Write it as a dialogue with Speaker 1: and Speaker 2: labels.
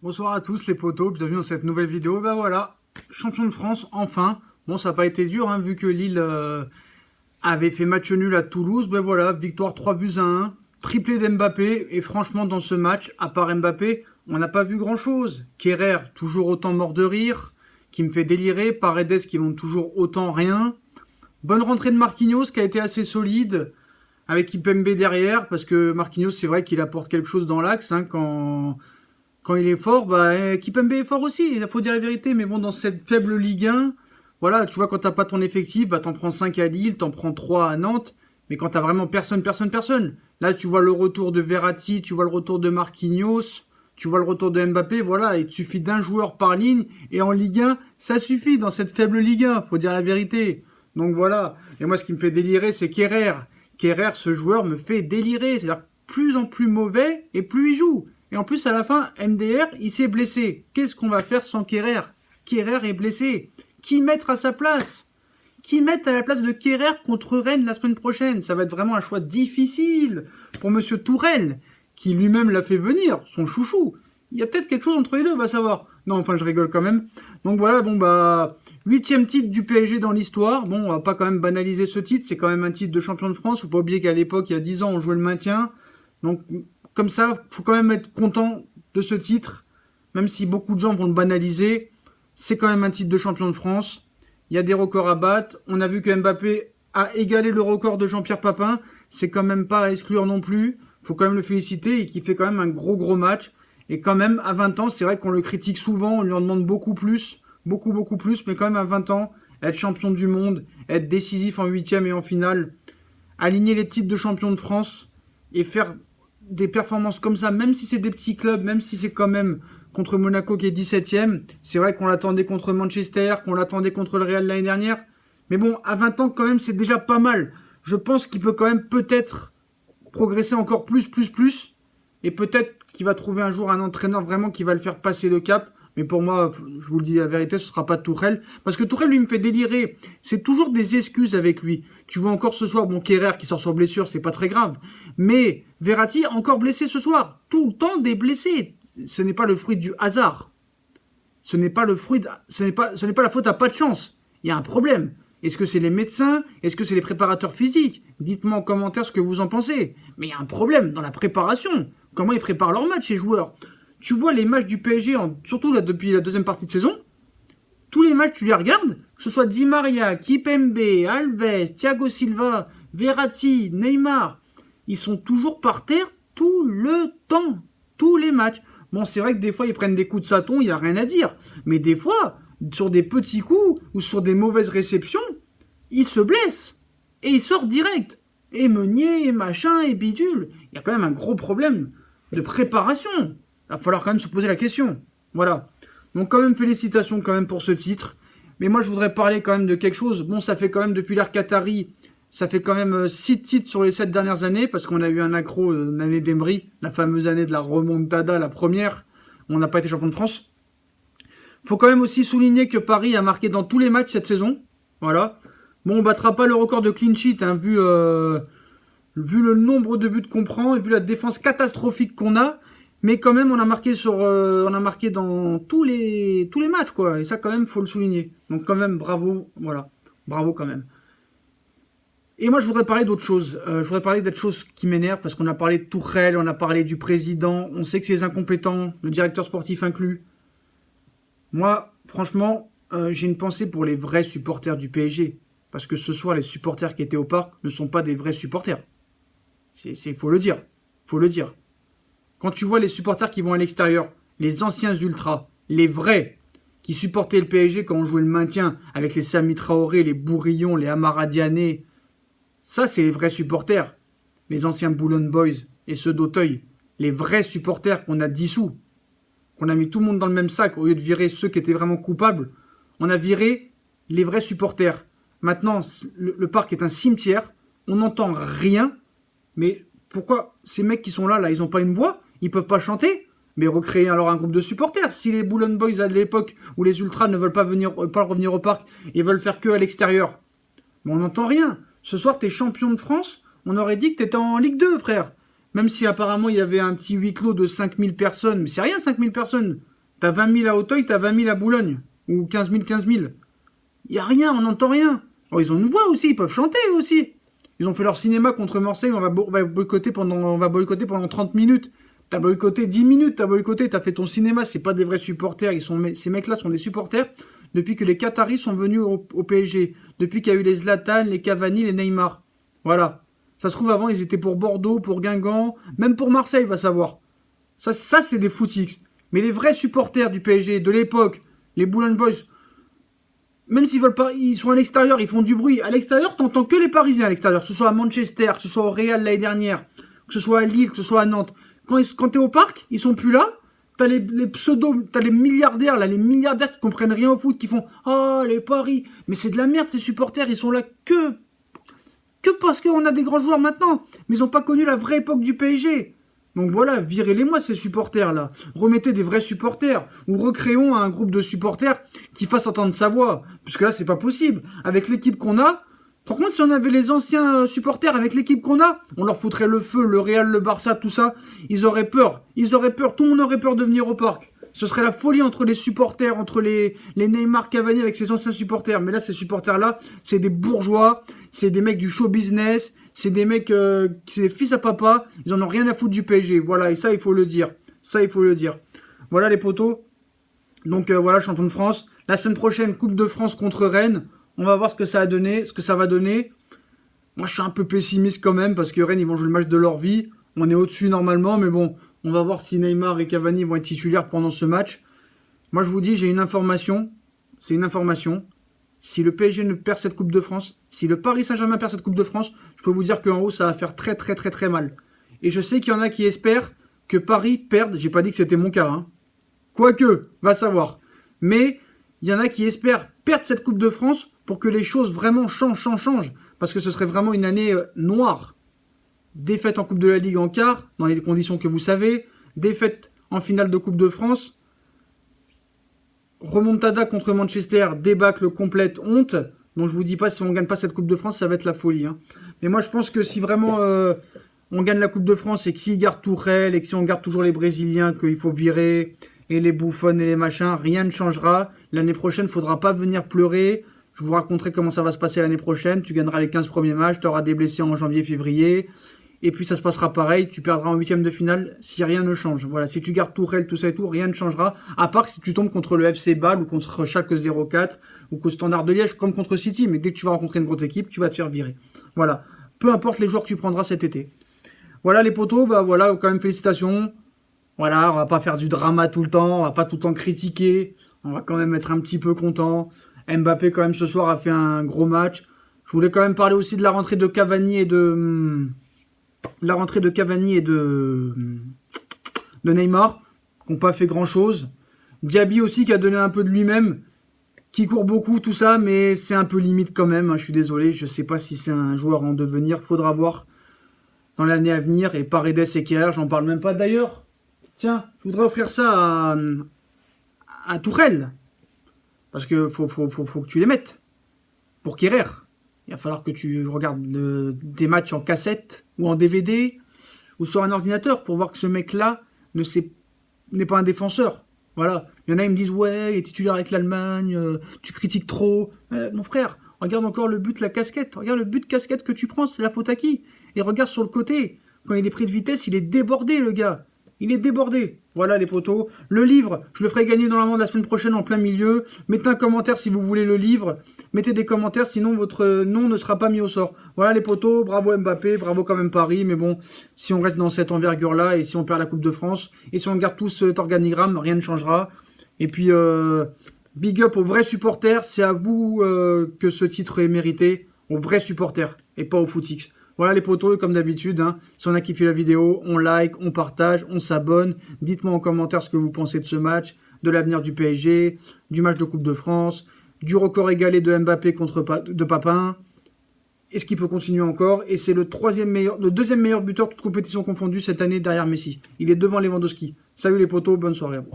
Speaker 1: Bonsoir à tous les potos, bienvenue dans cette nouvelle vidéo. Ben voilà, champion de France, enfin. Bon, ça n'a pas été dur, hein, vu que Lille avait fait match nul à Toulouse. Ben voilà, victoire 3-1, triplé d'Mbappé. Et franchement, dans ce match, à part Mbappé, on n'a pas vu grand-chose. Kerrer, toujours autant mort de rire, qui me fait délirer. Paredes, qui monte toujours autant rien. Bonne rentrée de Marquinhos, qui a été assez solide, avec Kimpembe derrière, parce que Marquinhos, c'est vrai qu'il apporte quelque chose dans l'axe, hein, quand il est fort, Kimpembe est fort aussi, il faut dire la vérité. Mais bon, dans cette faible Ligue 1, voilà, tu vois, quand t'as pas ton effectif, t'en prends 5 à Lille, t'en prends 3 à Nantes. Mais quand t'as vraiment personne. Là, tu vois le retour de Verratti, tu vois le retour de Marquinhos, tu vois le retour de Mbappé, voilà, il te suffit d'un joueur par ligne. Et en Ligue 1, ça suffit dans cette faible Ligue 1, faut dire la vérité. Donc voilà. Et moi, ce qui me fait délirer, c'est Kerrer. Kerrer, ce joueur me fait délirer. C'est-à-dire, plus en plus mauvais et plus il joue. Et en plus, à la fin, MDR, il s'est blessé. Qu'est-ce qu'on va faire sans Kerrer? Kerrer est blessé. Qui mettre à sa place? Qui mettre à la place de Kerrer contre Rennes la semaine prochaine? Ça va être vraiment un choix difficile pour Monsieur Tourelle, qui lui-même l'a fait venir, son chouchou. Il y a peut-être quelque chose entre les deux, on va savoir. Non, enfin, je rigole quand même. Donc voilà, bon bah, 8e titre du PSG dans l'histoire. Bon, on va pas quand même banaliser ce titre, c'est quand même un titre de champion de France. Faut pas oublier qu'à l'époque, il y a 10 ans, on jouait le maintien. Donc, comme ça, faut quand même être content de ce titre, même si beaucoup de gens vont le banaliser. C'est quand même un titre de champion de France. Il y a des records à battre. On a vu que Mbappé a égalé le record de Jean-Pierre Papin. C'est quand même pas à exclure non plus. Faut quand même le féliciter et qu'il fait quand même un gros match. Et quand même, à 20 ans, c'est vrai qu'on le critique souvent, on lui en demande beaucoup plus, beaucoup plus, mais quand même à 20 ans, être champion du monde, être décisif en 8e et en finale, aligner les titres de champion de France et faire des performances comme ça, même si c'est des petits clubs, même si c'est quand même contre Monaco qui est 17e, c'est vrai qu'on l'attendait contre Manchester, qu'on l'attendait contre le Real l'année dernière, mais bon, à 20 ans quand même, c'est déjà pas mal. Je pense qu'il peut quand même peut-être progresser encore plus, et peut-être qu'il va trouver un jour un entraîneur vraiment qui va le faire passer le cap. Mais pour moi, je vous le dis la vérité, ce sera pas Tourelle. Parce que Tourelle, lui, me fait délirer. C'est toujours des excuses avec lui. Tu vois encore ce soir, bon, Kerrer qui sort sur blessure, c'est pas très grave. Mais Verratti, encore blessé ce soir. Tout le temps des blessés. Ce n'est pas le fruit du hasard. Ce n'est pas la faute à pas de chance. Il y a un problème. Est-ce que c'est les médecins? Est-ce que c'est les préparateurs physiques? Dites-moi en commentaire ce que vous en pensez. Mais il y a un problème dans la préparation. Comment ils préparent leurs matchs, ces joueurs? Tu vois les matchs du PSG, surtout là, depuis la deuxième partie de saison, tous les matchs, tu les regardes, que ce soit Di Maria, Kimpembe, Alves, Thiago Silva, Verratti, Neymar, ils sont toujours par terre tout le temps. Tous les matchs. Bon, c'est vrai que des fois, ils prennent des coups de saton, il n'y a rien à dire. Mais des fois, sur des petits coups ou sur des mauvaises réceptions, ils se blessent. Et ils sortent direct. Et Meunier, et machin, et bidule. Il y a quand même un gros problème de préparation. Il va falloir quand même se poser la question. Voilà. Donc quand même félicitations quand même pour ce titre. Mais moi je voudrais parler quand même de quelque chose. Bon, ça fait quand même depuis l'ère Qatari, ça fait quand même 6 titres sur les 7 dernières années, parce qu'on a eu un accro l'année d'Emery, la fameuse année de la remontada, la première. On n'a pas été champion de France. Faut quand même aussi souligner que Paris a marqué dans tous les matchs cette saison. Voilà. Bon, on battra pas le record de clean sheet, hein, vu le nombre de buts qu'on prend et vu la défense catastrophique qu'on a. Mais quand même, on a marqué dans tous les matchs, quoi. Et ça, quand même, faut le souligner. Donc, quand même, bravo, voilà. Bravo, quand même. Et moi, je voudrais parler d'autre chose. Je voudrais parler d'autre chose qui m'énerve, parce qu'on a parlé de Tourelle, on a parlé du président, on sait que c'est les incompétents, le directeur sportif inclus. Moi, franchement, j'ai une pensée pour les vrais supporters du PSG. Parce que ce soir, les supporters qui étaient au parc ne sont pas des vrais supporters. Faut le dire. Faut le dire. Quand tu vois les supporters qui vont à l'extérieur, les anciens ultras, les vrais, qui supportaient le PSG quand on jouait le maintien, avec les Sami Traoré, les Bourillon, les Amara Diané, ça c'est les vrais supporters. Les anciens Boulogne Boys et ceux d'Auteuil. Les vrais supporters qu'on a dissous. Qu'on a mis tout le monde dans le même sac au lieu de virer ceux qui étaient vraiment coupables. On a viré les vrais supporters. Maintenant, le parc est un cimetière. On n'entend rien. Mais pourquoi ces mecs qui sont là, ils n'ont pas une voix? Ils peuvent pas chanter? Mais recréer alors un groupe de supporters. Si les Boulogne Boys à l'époque où les Ultras ne veulent pas revenir au parc, ils veulent faire que à l'extérieur. Mais on n'entend rien. Ce soir, t'es champion de France. On aurait dit que t'étais en Ligue 2, frère. Même si apparemment il y avait un petit huis clos de 5000 personnes. Mais c'est rien, 5000 personnes. T'as 20 000 à Auteuil, t'as 20 000 à Boulogne. Ou 15 000, 15 000. Il n'y a rien, on n'entend rien. Oh, ils ont une voix aussi, ils peuvent chanter aussi. Ils ont fait leur cinéma contre Marseille, on va boycotter pendant 30 minutes. T'as boycotté 10 minutes, t'as fait ton cinéma, c'est pas des vrais supporters. Ces mecs-là sont des supporters depuis que les Qataris sont venus au PSG. Depuis qu'il y a eu les Zlatan, les Cavani, les Neymar. Voilà. Ça se trouve, avant, ils étaient pour Bordeaux, pour Guingamp, même pour Marseille, va savoir. Ça c'est des footix. Mais les vrais supporters du PSG de l'époque, les Boulogne Boys, même s'ils veulent pas, ils sont à l'extérieur, ils font du bruit. À l'extérieur, t'entends que les Parisiens à l'extérieur. Que ce soit à Manchester, que ce soit au Real l'année dernière, que ce soit à Lille, que ce soit à Nantes. Quand t'es au parc, ils sont plus là. T'as les pseudos, t'as les milliardaires là, les milliardaires qui comprennent rien au foot, qui font oh les paris. Mais c'est de la merde ces supporters, ils sont là que parce qu'on a des grands joueurs maintenant. Mais ils n'ont pas connu la vraie époque du PSG. Donc voilà, virez-les-moi ces supporters-là. Remettez des vrais supporters. Ou recréons un groupe de supporters qui fasse entendre sa voix. Puisque là, c'est pas possible. Avec l'équipe qu'on a, par contre, si on avait les anciens supporters avec l'équipe qu'on a, on leur foutrait le feu, le Real, le Barça, tout ça. Ils auraient peur. Tout le monde aurait peur de venir au parc. Ce serait la folie entre les supporters, entre les Neymar, Cavani avec ses anciens supporters. Mais là, ces supporters-là, c'est des bourgeois, c'est des mecs du show business, c'est des mecs, c'est des fils à papa, ils en ont rien à foutre du PSG. Voilà, et ça, il faut le dire. Voilà les potos. Donc voilà, champion de France. La semaine prochaine, Coupe de France contre Rennes. On va voir ce que ça va donner. Moi, je suis un peu pessimiste quand même, parce que Rennes, ils vont jouer le match de leur vie. On est au-dessus normalement, mais bon, on va voir si Neymar et Cavani vont être titulaires pendant ce match. Moi, je vous dis, j'ai une information. C'est une information. Si le PSG ne perd cette Coupe de France, si le Paris Saint-Germain perd cette Coupe de France, je peux vous dire qu'en haut, ça va faire très très très très mal. Et je sais qu'il y en a qui espèrent que Paris perde. J'ai pas dit que c'était mon cas. Hein. Quoique, va savoir. Mais il y en a qui espèrent perdre cette Coupe de France pour que les choses vraiment changent. Parce que ce serait vraiment une année noire. Défaite en Coupe de la Ligue en quart, dans les conditions que vous savez. Défaite en finale de Coupe de France. Remontada contre Manchester, débâcle complète, honte. Donc je vous dis pas, si on gagne pas cette Coupe de France, ça va être la folie. Hein. Mais moi je pense que si vraiment on gagne la Coupe de France et que s'ils gardent Tourelle et que si on garde toujours les Brésiliens qu'il faut virer et les Buffon et les machins, rien ne changera. L'année prochaine, faudra pas venir pleurer. Je vous raconterai comment ça va se passer l'année prochaine. Tu gagneras les 15 premiers matchs, tu auras des blessés en janvier, février. Et puis ça se passera pareil, tu perdras en huitième de finale si rien ne change. Voilà, si tu gardes Tourelle, tout ça et tout, rien ne changera. À part si tu tombes contre le FC Bâle ou contre Schalke 04 ou contre Standard de Liège comme contre City. Mais dès que tu vas rencontrer une grosse équipe, tu vas te faire virer. Voilà, peu importe les joueurs que tu prendras cet été. Voilà les potos, bah voilà, quand même félicitations. Voilà, on va pas faire du drama tout le temps, on va pas tout le temps critiquer. On va quand même être un petit peu content. Mbappé quand même ce soir a fait un gros match. Je voulais quand même parler aussi de la rentrée de Cavani et de... de Neymar, qui n'ont pas fait grand chose. Diaby aussi qui a donné un peu de lui-même, qui court beaucoup, tout ça, mais c'est un peu limite quand même. Hein, je suis désolé, je ne sais pas si c'est un joueur en devenir. Faudra voir dans l'année à venir. Et Paredes et Kerrer, j'en parle même pas d'ailleurs. Tiens, je voudrais offrir ça à Tourelle. Parce que faut que tu les mettes. Pour Kerrer. Il va falloir que tu regardes des matchs en cassette ou en DVD ou sur un ordinateur pour voir que ce mec-là n'est pas un défenseur. Voilà. Il y en a, ils me disent « Ouais, il est titulaire avec l'Allemagne, tu critiques trop. » Mon frère, regarde encore le but, la casquette. Regarde le but casquette que tu prends, c'est la faute à qui? Et regarde sur le côté. Quand il est pris de vitesse, il est débordé, le gars. Il est débordé. Voilà les potos. Le livre, je le ferai gagner normalement la semaine prochaine en plein milieu. Mettez un commentaire si vous voulez le livre. Mettez des commentaires, sinon votre nom ne sera pas mis au sort. Voilà les potos, bravo Mbappé, bravo quand même Paris. Mais bon, si on reste dans cette envergure-là et si on perd la Coupe de France, et si on garde tout cet organigramme, rien ne changera. Et puis, big up aux vrais supporters. C'est à vous que ce titre est mérité. Aux vrais supporters et pas aux footix. Voilà les potos, comme d'habitude, hein. Si on a kiffé la vidéo, on like, on partage, on s'abonne. Dites-moi en commentaire ce que vous pensez de ce match, de l'avenir du PSG, du match de Coupe de France, du record égalé de Mbappé de Papin. Est-ce qu'il peut continuer encore? Et c'est le deuxième meilleur buteur, toute compétition confondue cette année derrière Messi. Il est devant Lewandowski. Salut les potos, bonne soirée à vous.